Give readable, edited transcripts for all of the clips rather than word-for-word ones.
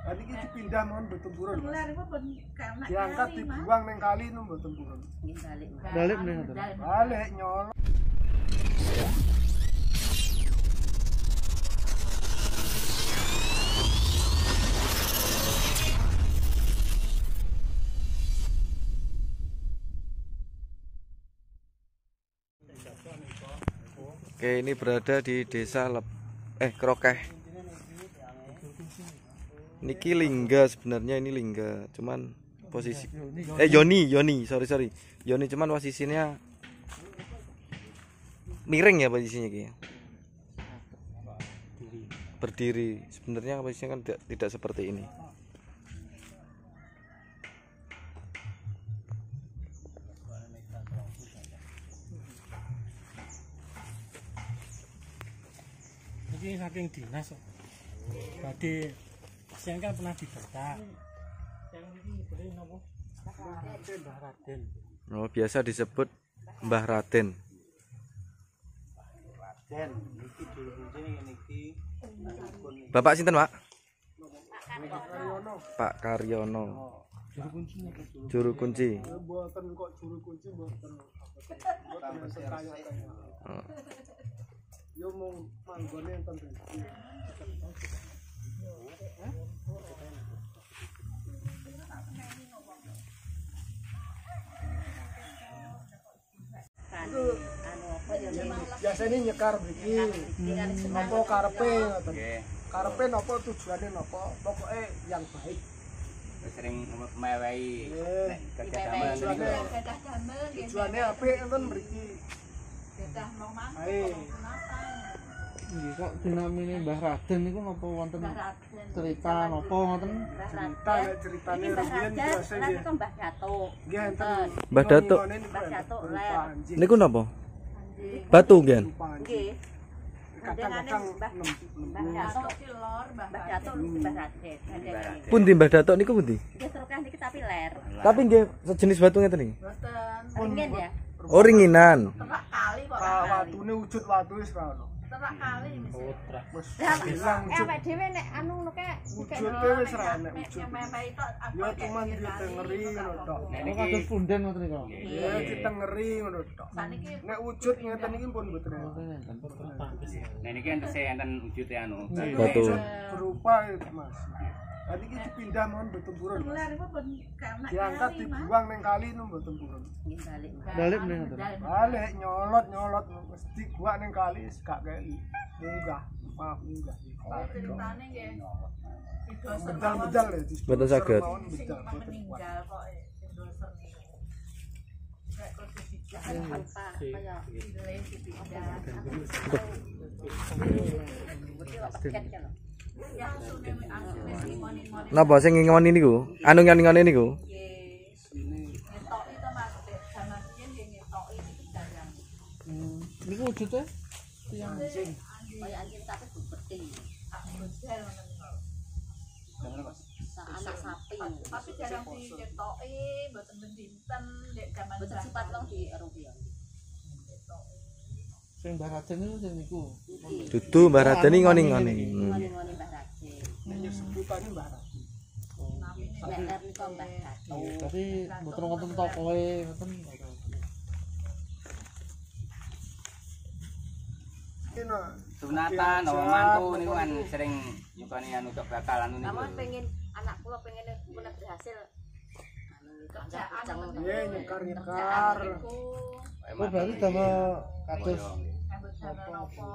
Tadi iki dipindah mohon mboten purun. Diangkat dibuang ning kali nu mboten purun. Balik nih. Balik nyolong. Oke, ini berada di desa Krokeh. Niki Lingga, sebenarnya ini Lingga, cuman posisi Yoni, sorry. Yoni, cuman posisinya miring ya posisinya kayak. Berdiri. Sebenarnya posisinya kan tidak seperti ini. Ini saking dinas kok. Tadi pasien kan pernah didata. Yang ini beli nopo? Mbah Raden. Oh, biasa disebut Mbah Raden. Raden, niki juru kunci niki. Bapak sinten, Pak? Pak Karyono. Juru kunci. Juru kunci. Mboten kok juru kunci mboten. Oh. Yo mau manggone enten iki. Biasanya nyekar begini, nopo karepe ngoten. Karepe nopo tujuannya nopo, pokoknya yang baik. Sering mewehi nek kerja Tujuannya apik enten mriki. Ayo. Nggih kok dinamine Mbah Raden niku napa wonten cerita napa ngoten? Cerita nek ceritane rumiyin biasa nggih. Mbah Datuk. Nggih enten. Mbah Datuk. Mbah Datuk ler. Niku napa? Batu nggih. Nggih. Kadang-kadang Mbah Datuk lor, Mbah Datuk Mbah Raden. Pundi Mbah Datuk niku pundi? Nggih terus niki tapi ler. Tapi nggih sejenis batu ngeten iki. Mboten. Ringen ya. Oh, ringinan. Terak kali kok. watune wujud watu wis ra ono. Terak kali mesti. Wis Lah, bilang awake dhewe nek anu ngono kae wujude wis ra enek wujud. memehi tok Ya cuman kita ngeri ngono tok. Kok kados punden ngoten niku. Ya kita ngeri ngono tok. saniki Nek wujud ngeten iki pun mboten enak. Nah niki enten wujude anu. Batu. Berupa itu Mas. Tadi iki dipindah mohon mboten purun. ler iku pun karena Diangkat dibuang ning kali nu mboten purun. nggih balik. Balik nih ngoten. Balik nyolot mesti gua ning kali gak kei. Munggah, maaf munggah. Ceritane nggih. Bedal-bedal ya. Mboten saged. Bedal. Meninggal kok dosen niku. Nek kondisi tanpa kaya Napa sing ngingoni niku? Anu ngingoni niku? ngetoki to Mas, jaman riyen nggih ngetoki iki jarang. Niku wujude tiyang Kaya anjing tapi bupeti. Tak model ngono. Anak sapi. Tapi jarang diketoki, mboten dinten nek jaman mboten sifat wong di rupiah. sing Mbah Raden niku sing niku. Dudu Mbah Raden ngoni-ngoni. Ngoni-ngoni Mbah Raden. Nek sebutane Mbah Raden. Nek ler niku Mbah Datuk. Tapi mboten wonten tokoe ngoten. Kena Sunatan apa mantu niku kan sering nyukani anu tok bakal anu niku. Namun pengen anak kula pengen punya berhasil kerjaan Nggih nyekar-nyekar. Oh berarti damel kados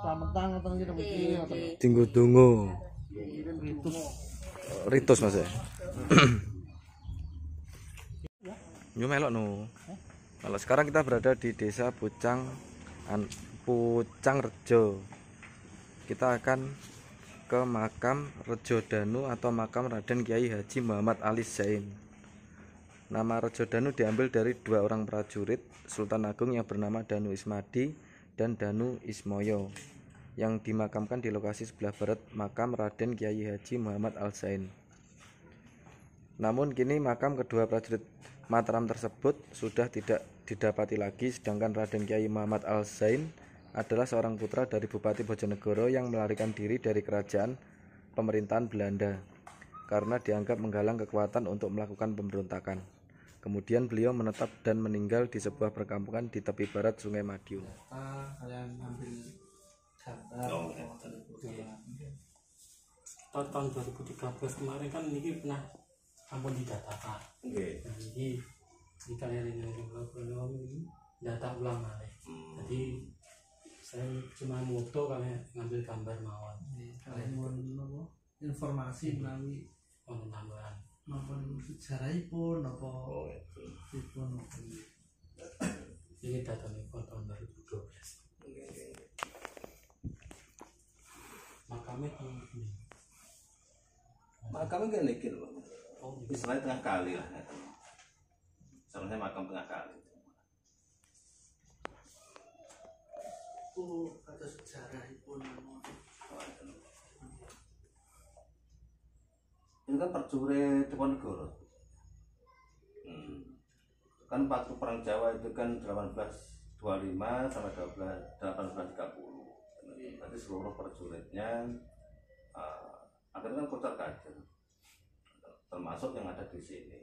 slametan ngoten iki mriki ngoten. Dinggo donga. Ritus. Ritus Mas ya. Yo melok no. Kalau sekarang kita berada di Desa Pucang Rejo. Kita akan ke makam Rejo Danu atau makam Raden Kiai Haji Muhammad Ali Zain. Nama Rejo Danu diambil dari dua orang prajurit Sultan Agung yang bernama Danu Ismadi dan Danu Ismoyo yang dimakamkan di lokasi sebelah barat makam Raden Kiai Haji Muhammad Al Zain. Namun kini makam kedua prajurit Mataram tersebut sudah tidak didapati lagi, sedangkan Raden Kiai Muhammad Al Zain adalah seorang putra dari Bupati Bojonegoro yang melarikan diri dari kerajaan pemerintahan Belanda. karena dianggap menghalang kekuatan untuk melakukan pemberontakan. Kemudian beliau menetap dan meninggal di sebuah perkampungan di tepi barat Sungai Madiun. Kalian ambil gambar tahun 2013 kemarin kan ini pernah ampun didatakan. Nah, ini di kalian ini data ulang malih. Jadi saya cuma moto kalian ngambil gambar mawon. Kalian mau informasi melalui Tambahan. maupun sejarahipun apa pun Ini datanya tahun 2012. Makamnya tahun ini. Makamnya kan iki lho. Oh, Istilahnya tengah kali lah. Sebenarnya makam tengah kali. ada sejarahipun Ini kan prajurit Diponegoro. Kan waktu perang Jawa itu kan 1825 sampai 1830. Berarti seluruh prajuritnya akhirnya kan kocar kacir, termasuk yang ada di sini.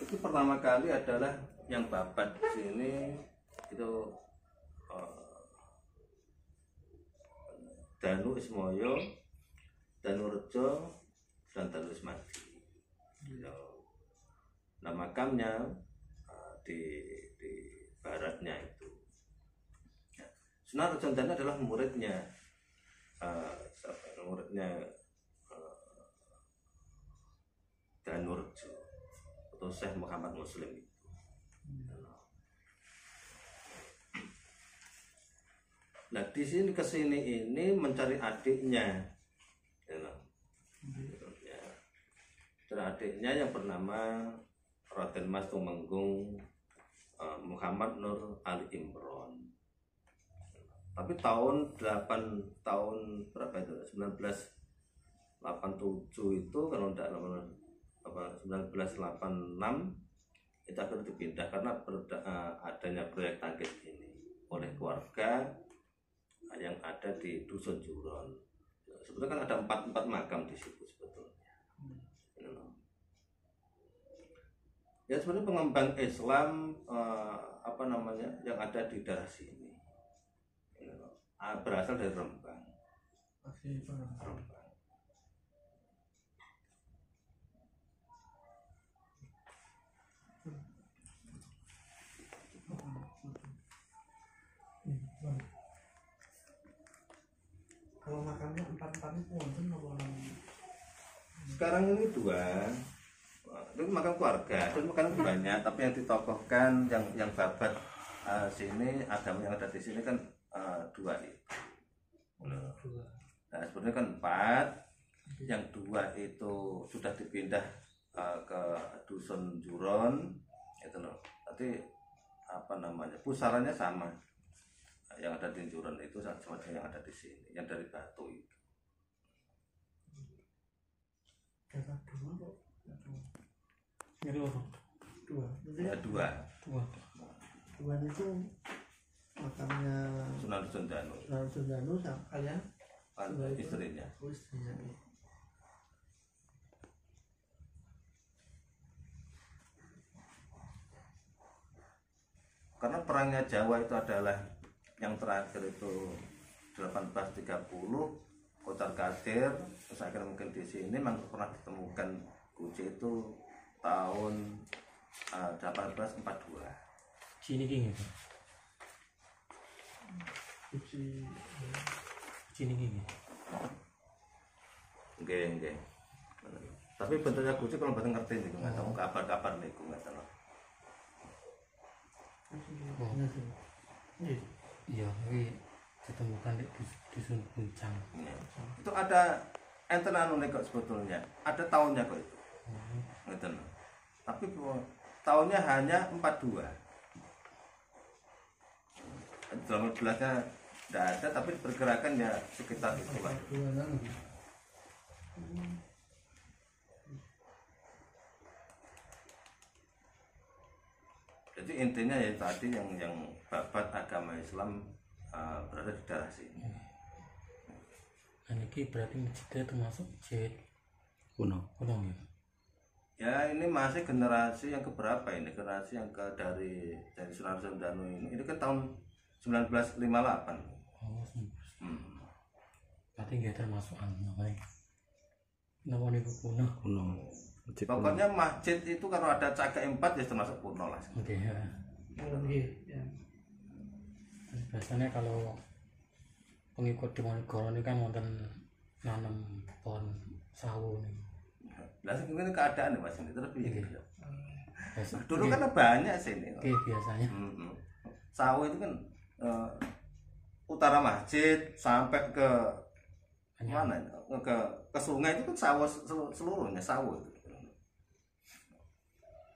Itu pertama kali adalah yang babat di sini itu Danu Ismoyo, Danu Rejo, dan Danu Ismadi. Nah makamnya di baratnya itu. Sunan Rejo Danu adalah muridnya Danu Rejo atau Syekh Muhammad Muslim itu. Nah di sini kesini ini mencari adiknya, dan adiknya yang bernama Raden Mas Tumenggung Muhammad Nur Ali Imron. Tapi tahun berapa itu? 1987 itu kalau tidak 1986 itu akan dipindah karena adanya proyek tangkis ini oleh keluarga yang ada di Dusun Juron. Sebetulnya kan ada empat makam di situ sebetulnya. Ya sebenarnya pengembang Islam yang ada di daerah sini berasal dari Rembang. Rembang. kalau makamnya 4 itu wonten apa namanya? Sekarang ini 2. Itu makam keluarga, dan makam banyak, tapi yang ditokohkan yang babat sini agama yang ada di sini kan 2 itu. Nah, sebenarnya kan 4, yang 2 itu sudah dipindah ke Dusun Juron, itu loh. Tapi pusarannya sama. Yang ada di Juron itu sama dengan yang ada di sini, yang dari batu itu. Ini orang. 2. Ya 2. 2 itu makamnya Sunan Rejo Danu. Sunan Rejo Danu sama kalian Istrinya. istrinya. Karena perangnya Jawa itu adalah yang terakhir itu 1830 kocar kacir, terus akhirnya mungkin di sini memang pernah ditemukan kunci itu tahun 1842. Sini gini. Sini gini. Oke. Tapi bentuknya kunci kalau bahasa ngerti nih, nggak tahu kabar nih, nggak tahu. Iya, ini ditemukan di Dusun Puncang. Itu ada enten kok sebetulnya, ada tahunnya kok itu. Tapi tahunnya hanya 42. 18-nya tidak ada, tapi pergerakan ya sekitar itu lah. Jadi intinya ya tadi yang babat agama Islam berada di daerah sini. Dan ini berarti masjidnya termasuk masjid kuno. kuno ya. Ya ini masih generasi yang keberapa ini? Generasi yang dari Sunan Sendanu ini kan tahun 1958. Oh, berarti nggak termasuk namanya kuno. Kuno. Masjid kuno. Pokoknya masjid itu kalau ada cagak 4 ya termasuk kuno lah. Oke ya. Ya. Biasanya kalau pengikut di Monegoro ini kan wonten nanam pohon sawo nih. Lah ini keadaan Mas ini terus piye gitu. Biasa, Dulu kan banyak sini. oke, biasanya. Sawo itu kan utara masjid sampai ke mana? Ke sungai itu kan sawo seluruhnya sawo itu.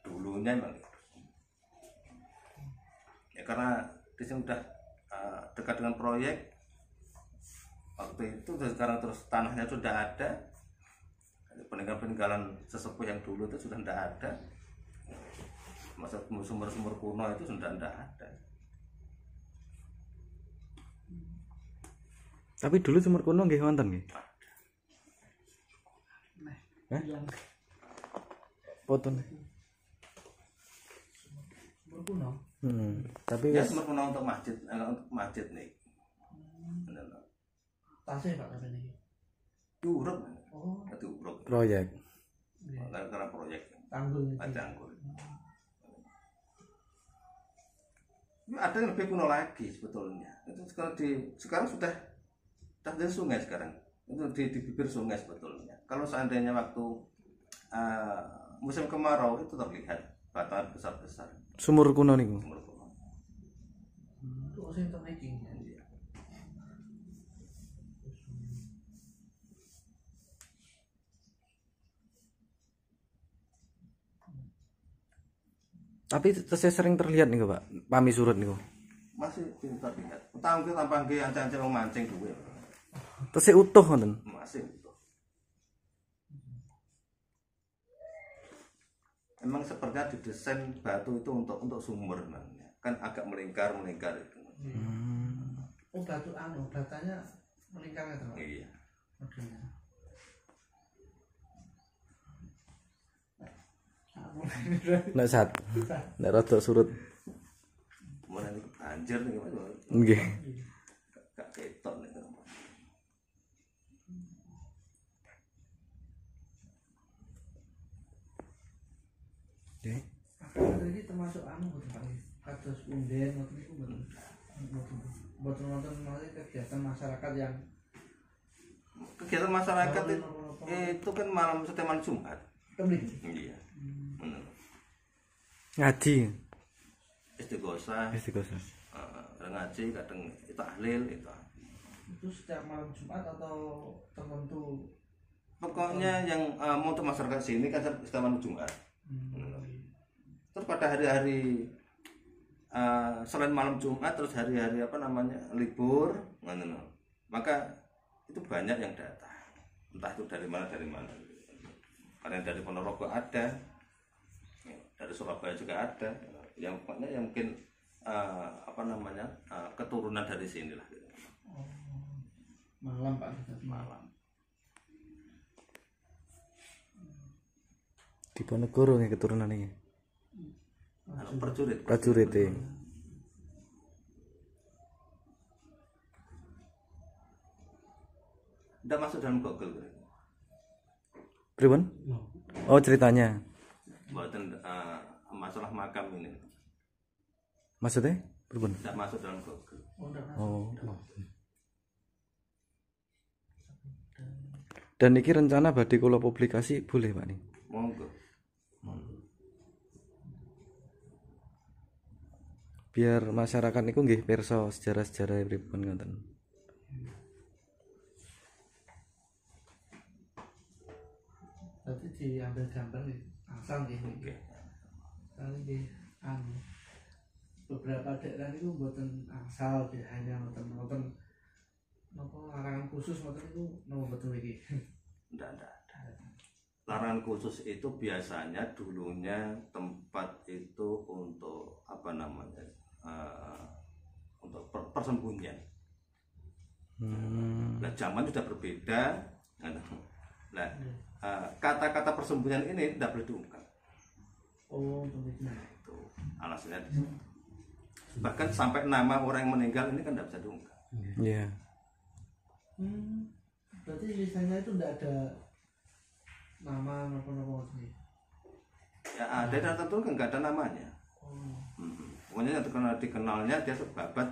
Dulunya memang gitu. Ya karena di sini udah dekat dengan proyek waktu itu, sekarang terus tanahnya sudah ada, peninggalan sesepuh yang dulu itu sudah tidak ada, masa sumber-sumber kuno itu sudah tidak ada. Tapi dulu sumur kuno nggih wonten nggih. Foto nih. Sumur kuno. Tapi Ya sumber kuno untuk masjid nih. Tasnya Pak katanya ini. Diuruk, Oh, diuruk. proyek. Karena proyek tanggul. Tanggul. Ini ada yang lebih kuno lagi sebetulnya. Itu sekarang sudah dari sungai sekarang. Itu di bibir sungai sebetulnya. Kalau seandainya waktu musim kemarau itu terlihat batuan besar-besar. Sumur kuno niku. Sumur kuno. Itu sing untuk hiking. Tapi tesih sering terlihat nih Pak, pami surut niku. Masih terlihat. Tahun ke tampang ke ancang-ancang memancing duwe. Tesih utuh wonten. Masih itu. Emang sepertinya didesain batu itu untuk sumber namanya. Kan agak melingkar itu. Oh, batanya melingkar gitu Pak. Iya. Modelnya. Nek sat. Nek rada surut. Kemudian ini banjir nih gimana? Nggih. Gak ketok nih. Nggih. Ini termasuk Pak. Kados unden ngoten niku mboten wonten kegiatan masyarakat yang Kegiatan masyarakat itu kan setiap malam Jumat. kembali. Iya. Benar. Ngaji. Istighosah. Istighosah. Ngaji kadang itu tahlil itu. Itu setiap malam Jumat atau tertentu? Pokoknya yang mau ke masyarakat sini kan setiap malam Jumat. Terus pada hari-hari selain malam Jumat terus hari-hari libur, maka itu banyak yang datang. Entah itu dari mana. Karena dari Ponorogo ada, dari Surabaya juga ada. Yang pokoknya yang mungkin keturunan dari sini lah. Malam Pak. Malam. Di Ponegoro nggih keturunan iki. Prajurit. Prajurit e. Tidak masuk dalam Google. Pripun? Oh, ceritanya. Buatan masalah makam ini Maksudnya? Pripun? tidak masuk dalam Google. Oh. Dan iki rencana badhe kula publikasi boleh Pak nih. Monggo. Biar masyarakat niku nggih pirsa sejarah-sejarah pripun ngoten. Berarti diambil gambar nih, asal gitu. Kali di beberapa daerah itu buatan asal dia hanya nonton larangan khusus nonton itu nomor betul lagi. Tidak ada. Larangan khusus itu biasanya dulunya tempat itu untuk untuk persembunyian. Nah, zaman sudah berbeda. Nah, kata-kata persembunyian ini tidak boleh diungkap. Oh, nah, itu alasannya di sini. Bahkan sampai nama orang yang meninggal ini kan tidak bisa diungkap. Iya. Berarti misalnya itu tidak ada nama apa-apa sih? Ya ada dan tentu kan nggak ada namanya. Pokoknya yang dikenalnya dia sebabat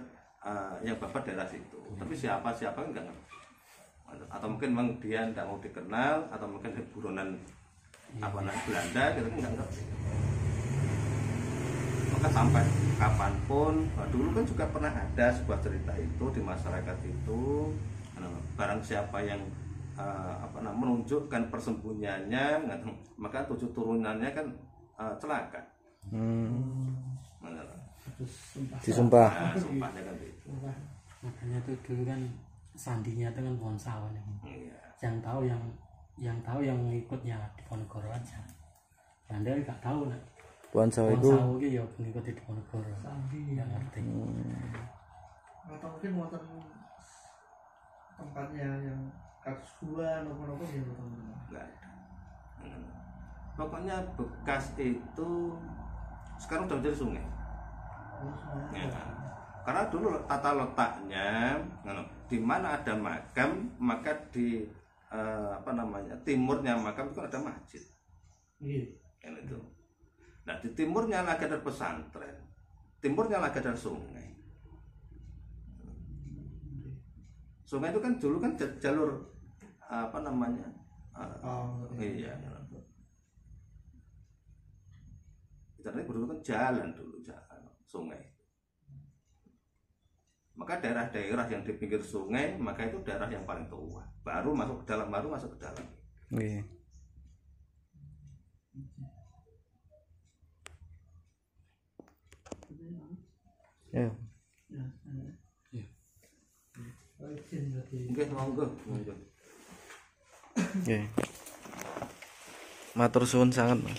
yang babat daerah situ. Tapi siapa kan nggak ngerti. Atau mungkin memang dia tidak mau dikenal, atau mungkin buronan Belanda gitu kan nggak ngerti. Maka sampai kapanpun, dulu kan juga pernah ada sebuah cerita itu di masyarakat itu, barang siapa yang menunjukkan persembunyiannya, maka 7 turunannya kan celaka. Disumpah. Nah, sumpahnya kan itu. Makanya tuh dulu kan sandinya itu kan pohon sawan ya. Yang tahu yang ngikutnya di Ponegoro aja. Anda nggak tahu nak. Pohon sawo itu ya pengikut di Ponegoro. Sandi ya ngerti. Atau mungkin wonten tempatnya yang kasus gua nopo-nopo gitu teman-teman. Enggak ada. Pokoknya bekas itu sekarang sudah menjadi sungai. Ya. Karena dulu tata letaknya, di mana ada makam, maka di timurnya makam itu kan ada masjid. Iya. Kan itu. Nah di timurnya lagi ada pesantren, timurnya lagi ada sungai. Sungai itu kan dulu kan jalur iya. Karena dulu kan jalan sungai. Maka daerah-daerah yang di pinggir sungai, maka itu daerah yang paling tua. Baru masuk ke dalam. Iya. Ya. Oke, monggo. Oke. Matur suwun sangat, Mas.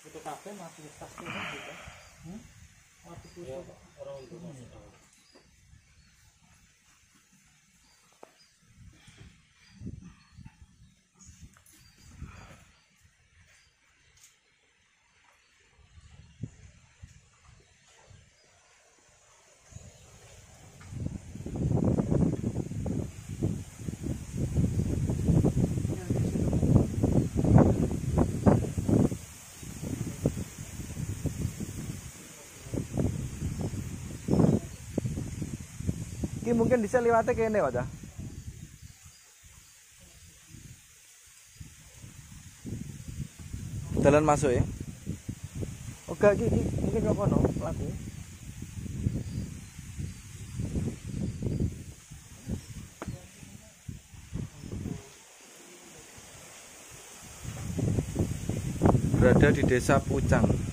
Itu kafe masih tas gitu. Masih putus. Orang untuk masuk. Iki mungkin bisa liwate kene wae. Dalan masuk ya. Oke, iki mungkin kok kono pelaku. Berada di Desa Pucang.